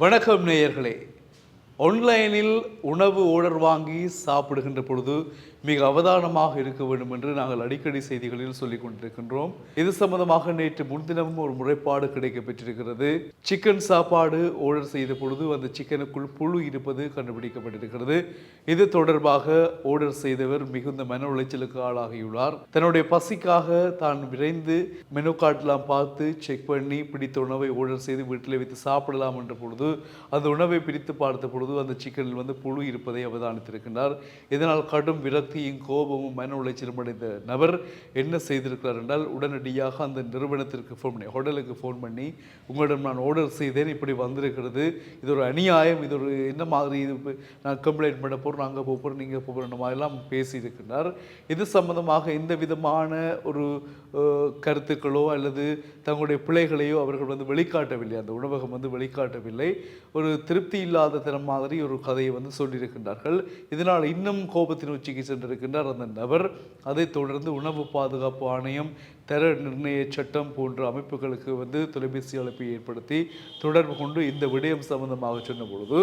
வணக்கம் நேயர்களே. ஆன்லைனில் உணவு ஆர்டர் வாங்கி சாப்பிடுகின்ற பொழுது மிக அவதானமாக இருக்க வேண்டும் என்று நாங்கள் அடிக்கடி செய்திகளில் சொல்லிக் கொண்டிருக்கின்றோம். இது சம்பந்தமாக நேற்று முன்தினமும் ஒரு முறைப்பாடு கிடைக்கப்பெற்றிருக்கிறது. சிக்கன் சாப்பாடு ஆர்டர் செய்த பொழுது அந்த சிக்கனுக்குள் புழு இருப்பது கண்டுபிடிக்கப்பட்டிருக்கிறது. இது தொடர்பாக ஆர்டர் செய்தவர் மிகுந்த மன உளைச்சலுக்கு ஆளாகியுள்ளார். தன்னுடைய பசிக்காக தான் விரைந்து மெனு கார்டெலாம் பார்த்து செக் பண்ணி பிடித்த உணவை ஆர்டர் செய்து வீட்டில் வைத்து சாப்பிடலாம் என்ற பொழுது அந்த உணவை பிரித்து பார்த்த பொழுது அந்த சிக்கனில் புழு இருப்பதை அவதானித்திருக்கின்றார். இதனால் கடும் விரக்தியும் கோபமும் மன உளைச்சலும் அடைந்த நபர் என்ன செய்திருக்கிறார் என்றால், உடனடியாக அந்த நிறுவனத்திற்கு ஃபோன் பண்ணி, ஹோட்டலுக்கு ஃபோன் பண்ணி, உங்களிடம் நான் ஆர்டர் செய்தேன், இப்படி வந்திருக்கிறது, இது ஒரு அநியாயம், இது ஒரு என்ன மாதிரி, இது நான் கம்ப்ளைண்ட் பண்ண போகிறோம், நாங்கள் போகிறோம், நீங்கள் போகிற மாதிரிலாம் பேசியிருக்கிறார். இது சம்பந்தமாக எந்த விதமான ஒரு கருத்துக்களோ அல்லது தங்களுடைய பிள்ளைகளையோ அவர்கள் வெளிக்காட்டவில்லை. அந்த உணவகம் வெளிக்காட்டவில்லை. ஒரு திருப்தி இல்லாத தரம் மாதிரி ஒரு கதையை சொல்லியிருக்கின்றார்கள். இதனால் இன்னும் கோபத்தின் உச்சிக்கு சென்றிருக்கின்றார் அந்த நபர். அதைத் தொடர்ந்து உணவு பாதுகாப்பு ஆணையம், தர நிர்ணய சட்டம் போன்ற அமைப்புகளுக்கு தொலைபேசி அழைப்பை ஏற்படுத்தி தொடர்பு கொண்டு இந்த விடயம் சம்பந்தமாக சொன்ன பொழுது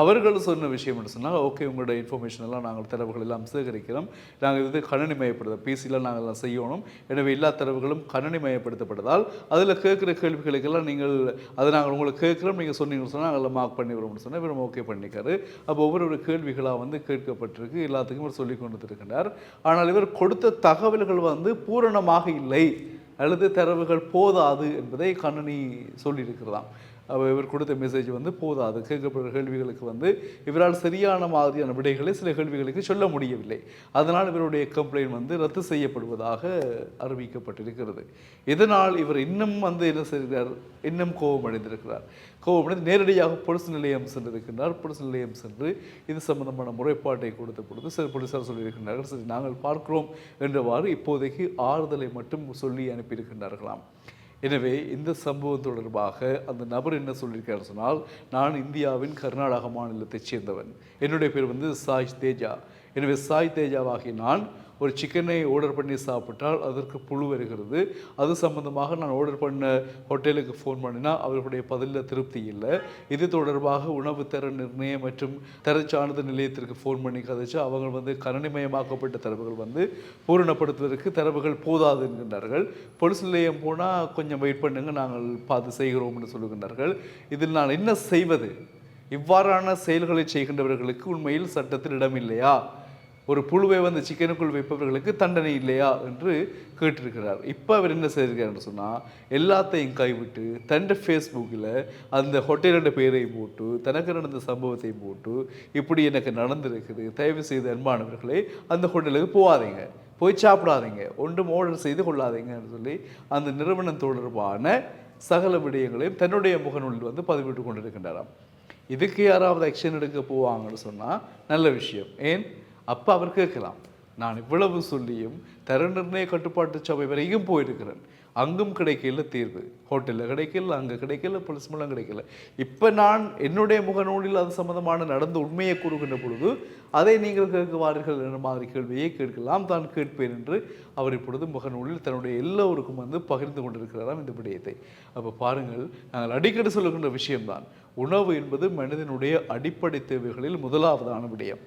அவர்கள் சொன்ன விஷயம் என்று சொன்னால், ஓகே, உங்களோட இன்ஃபர்மேஷன் எல்லாம் நாங்கள் தரவுகள் எல்லாம் சேகரிக்கிறோம், நாங்கள் கணனி மயப்படுத்த பிசியில் நாங்கள் எல்லாம் செய்யணும், எனவே எல்லா தரவுகளும் கணனி மயப்படுத்தப்படுவதால் அதில் கேட்குற கேள்விகளுக்கெல்லாம் நீங்கள் அதை நாங்கள் உங்களுக்கு கேட்குறோம், நீங்கள் சொன்னீங்கன்னு சொன்னால் நாங்கள் மார்க் பண்ணி விடுவோம்னு சொன்னால் இவர் ஓகே பண்ணிக்காரு. அப்போ ஒவ்வொரு கேள்விகளாக கேட்கப்பட்டிருக்கு, எல்லாத்துக்கும் இவர் சொல்லிக் கொண்டு இருக்கின்றார். ஆனால் இவர் கொடுத்த தகவல்கள் பூரணமாக இல்லை அல்லது தரவுகள் போதாது என்பதை கணினி சொல்லியிருக்கிறதாம். இவர் கொடுத்த மெசேஜ் போதாது, கேட்கப்படுற கேள்விகளுக்கு இவரால் சரியான மாதிரியான விடைகளை சில கேள்விகளுக்கு சொல்ல முடியவில்லை. அதனால் இவருடைய கம்ப்ளைண்ட் ரத்து செய்யப்படுவதாக அறிவிக்கப்பட்டிருக்கிறது. இதனால் இவர் இன்னும் என்ன செய்கிறார், இன்னும் கோபம் அடைந்திருக்கிறார். கோபமடைந்து நேரடியாக போலீஸ் நிலையம் சென்றிருக்கின்றார். போலீஸ் நிலையம் சென்று இது சம்பந்தமான முறைப்பாட்டை கொடுத்த பொழுது சில போலீசார் சொல்லியிருக்கின்றார்கள், சரி நாங்கள் பார்க்கிறோம் என்றவாறு இப்போதைக்கு ஆறுதலை மட்டும் சொல்லி அனுப்பியிருக்கின்றார்களாம். எனவே இந்த சம்பவம் தொடர்பாக அந்த நபர் என்ன சொல்லியிருக்காரு சொன்னால், நான் இந்தியாவின் கர்நாடக மாநிலத்தைச் சேர்ந்தவன், என்னுடைய பேர் சாய் தேஜா. எனவே சாய் தேஜாவாகி நான் ஒரு சிக்கனை ஆர்டர் பண்ணி சாப்பிட்டால் அதற்கு புழு வருகிறது. அது சம்பந்தமாக நான் ஆர்டர் பண்ண ஹோட்டலுக்கு ஃபோன் பண்ணினா அவர்களுடைய பதிலில் திருப்தி இல்லை. இது தொடர்பாக உணவு தர நிர்ணயம் மற்றும் தரச்சான்றிதழ் நிலையத்திற்கு ஃபோன் பண்ணி கதைச்சு அவங்க கணினிமயமாக்கப்பட்ட தரவுகள் பூரணப்படுத்துவதற்கு தரவுகள் போதாது என்கின்றார்கள். போலீஸ் நிலையம் போனால் கொஞ்சம் வெயிட் பண்ணுங்க, நாங்கள் பார்த்து செய்கிறோம் என்று சொல்லுகின்றார்கள். இதில் நான் என்ன செய்வது? இவ்வாறான செயல்களை செய்கின்றவர்களுக்கு உண்மையில் சட்டத்தில் இடம் இல்லையா? ஒரு புழுவை சிக்கனுக்குள் வைப்பவர்களுக்கு தண்டனை இல்லையா என்று கேட்டிருக்கிறார். இப்போ அவர் என்ன செய்திருக்காருன்னு சொன்னால், எல்லாத்தையும் கைவிட்டு தன் ஃபேஸ்புக்கில் அந்த ஹோட்டலோட பேரை போட்டு தனக்கு நடந்த சம்பவத்தை போட்டு, இப்படி எனக்கு நடந்திருக்குது, தயவு செய்து அன்பானவர்களே அந்த ஹோட்டலுக்கு போகாதீங்க, போய் சாப்பிடாதீங்க, ஒன்றும் ஆர்டர் செய்து கொள்ளாதீங்கன்னு சொல்லி அந்த நிறுவனம் தொடர்பான சகல விடயங்களையும் தன்னுடைய முகநூலில் பதிவிட்டு கொண்டிருக்கின்றாராம். இதுக்கு யாராவது ஆக்ஷன் எடுக்க போவாங்கன்னு சொன்னால் நல்ல விஷயம். ஏன் அப்போ அவர் கேட்கலாம், நான் இவ்வளவு சொல்லியும் தர நிர்ணய கட்டுப்பாட்டு சபை வரைக்கும் போயிருக்கிறேன், அங்கும் கிடைக்கல தீர்வு, ஹோட்டலில் கிடைக்கல, அங்கே கிடைக்கல, போலீஸ் மூலம் கிடைக்கல. இப்போ நான் என்னுடைய முகநூலில் அது சம்பந்தமான நடந்த உண்மையை கூறுகின்ற பொழுது அதை நீங்கள் கேட்குவார்கள் என்ற மாதிரி கேள்வியை கேட்கலாம், தான் கேட்பேன் என்று அவர் இப்பொழுது முகநூலில் தன்னுடைய எல்லோருக்கும் பகிர்ந்து கொண்டிருக்கிறாராம் இந்த விடயத்தை. அப்போ பாருங்கள், நாங்கள் அடிக்கடி சொல்லுகின்ற விஷயம்தான், உணவு என்பது மனிதனுடைய அடிப்படை தேவைகளில் முதலாவதான விடயம்.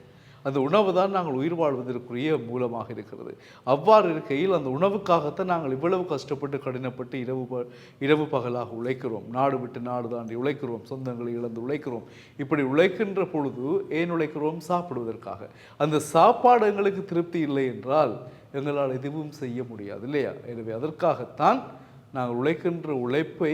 அந்த உணவு தான் நாங்கள் உயிர் வாழ்வதற்குரிய மூலமாக இருக்கிறது. அவ்வாறு இருக்கையில் அந்த உணவுக்காகத்தான் நாங்கள் இவ்வளவு கஷ்டப்பட்டு கடினப்பட்டு இரவு பகலாக உழைக்கிறோம், நாடு விட்டு நாடு தாண்டி உழைக்கிறோம், சொந்தங்களை இழந்து உழைக்கிறோம். இப்படி உழைக்கின்ற பொழுது ஏன் உழைக்கிறோம்? சாப்பிடுவதற்காக. அந்த சாப்பாடு எங்களுக்கு திருப்தி இல்லை என்றால் எங்களால் எதுவும் செய்ய முடியாது இல்லையா? எனவே அதற்காகத்தான் நாங்கள் உழைக்கின்ற உழைப்பை,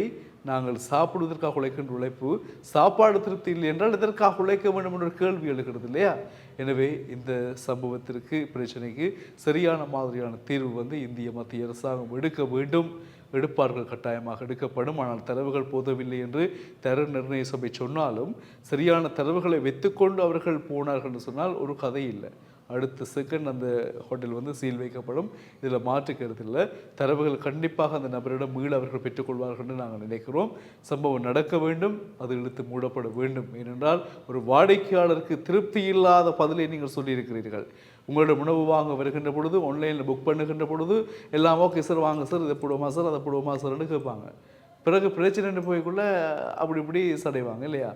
நாங்கள் சாப்பிடுவதற்காக உழைக்கின்ற உழைப்பு, சாப்பாடு திருப்தி இல்லை என்றால் இதற்காக உழைக்க வேண்டும் என்ற கேள்வி எழுகிறது இல்லையா? எனவே இந்த சம்பவத்திற்கு, பிரச்சனைக்கு சரியான மாதிரியான தீர்வு இந்திய மத்திய அரசாங்கம் எடுக்க வேண்டும். எடுப்பார்கள், கட்டாயமாக எடுக்கப்படும். ஆனால் தரவுகள் போதவில்லை என்று தர நிர்ணய சபை சொன்னாலும் சரியான தரவுகளை வைத்துக்கொண்டு அவர்கள் போனார்கள் என்று சொன்னால் ஒரு கதை இல்லை. அடுத்த செகண்ட் அந்த ஹோட்டல் சீல் வைக்கப்படும். இதில் மாற்று கருத்து இல்லை. தரவுகள் கண்டிப்பாக அந்த நபரிடம் மீள அவர்கள் பெற்றுக்கொள்வார்கள் என்று நாங்கள் நினைக்கிறோம். சம்பவம் நடக்க வேண்டும், அது இழுத்து மூடப்பட வேண்டும். ஏனென்றால் ஒரு வாடிக்கையாளருக்கு திருப்தி இல்லாத பதிலை நீங்கள் சொல்லியிருக்கிறீர்கள். உங்களோட உணவு வாங்க வருகின்ற பொழுது, ஆன்லைனில் புக் பண்ணுகின்ற பொழுது எல்லாம் ஓகே சார், வாங்க சார், இதை போடுவோமா சார், அதை போடுவோமா சார்ன்னு கேட்பாங்க. பிறகு பிரச்சனை போய்க்குள்ள அப்படி இப்படி சடைவாங்க இல்லையா?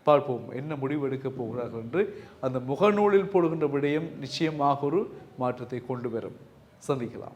பார்ப்போம் என்ன முடிவு எடுக்க போகிறார்கள் என்று. அந்த முகநூலில் போடுகின்ற விடயம் நிச்சயமாக ஒரு மாற்றத்தை கொண்டு வரும். சந்திக்கலாம்.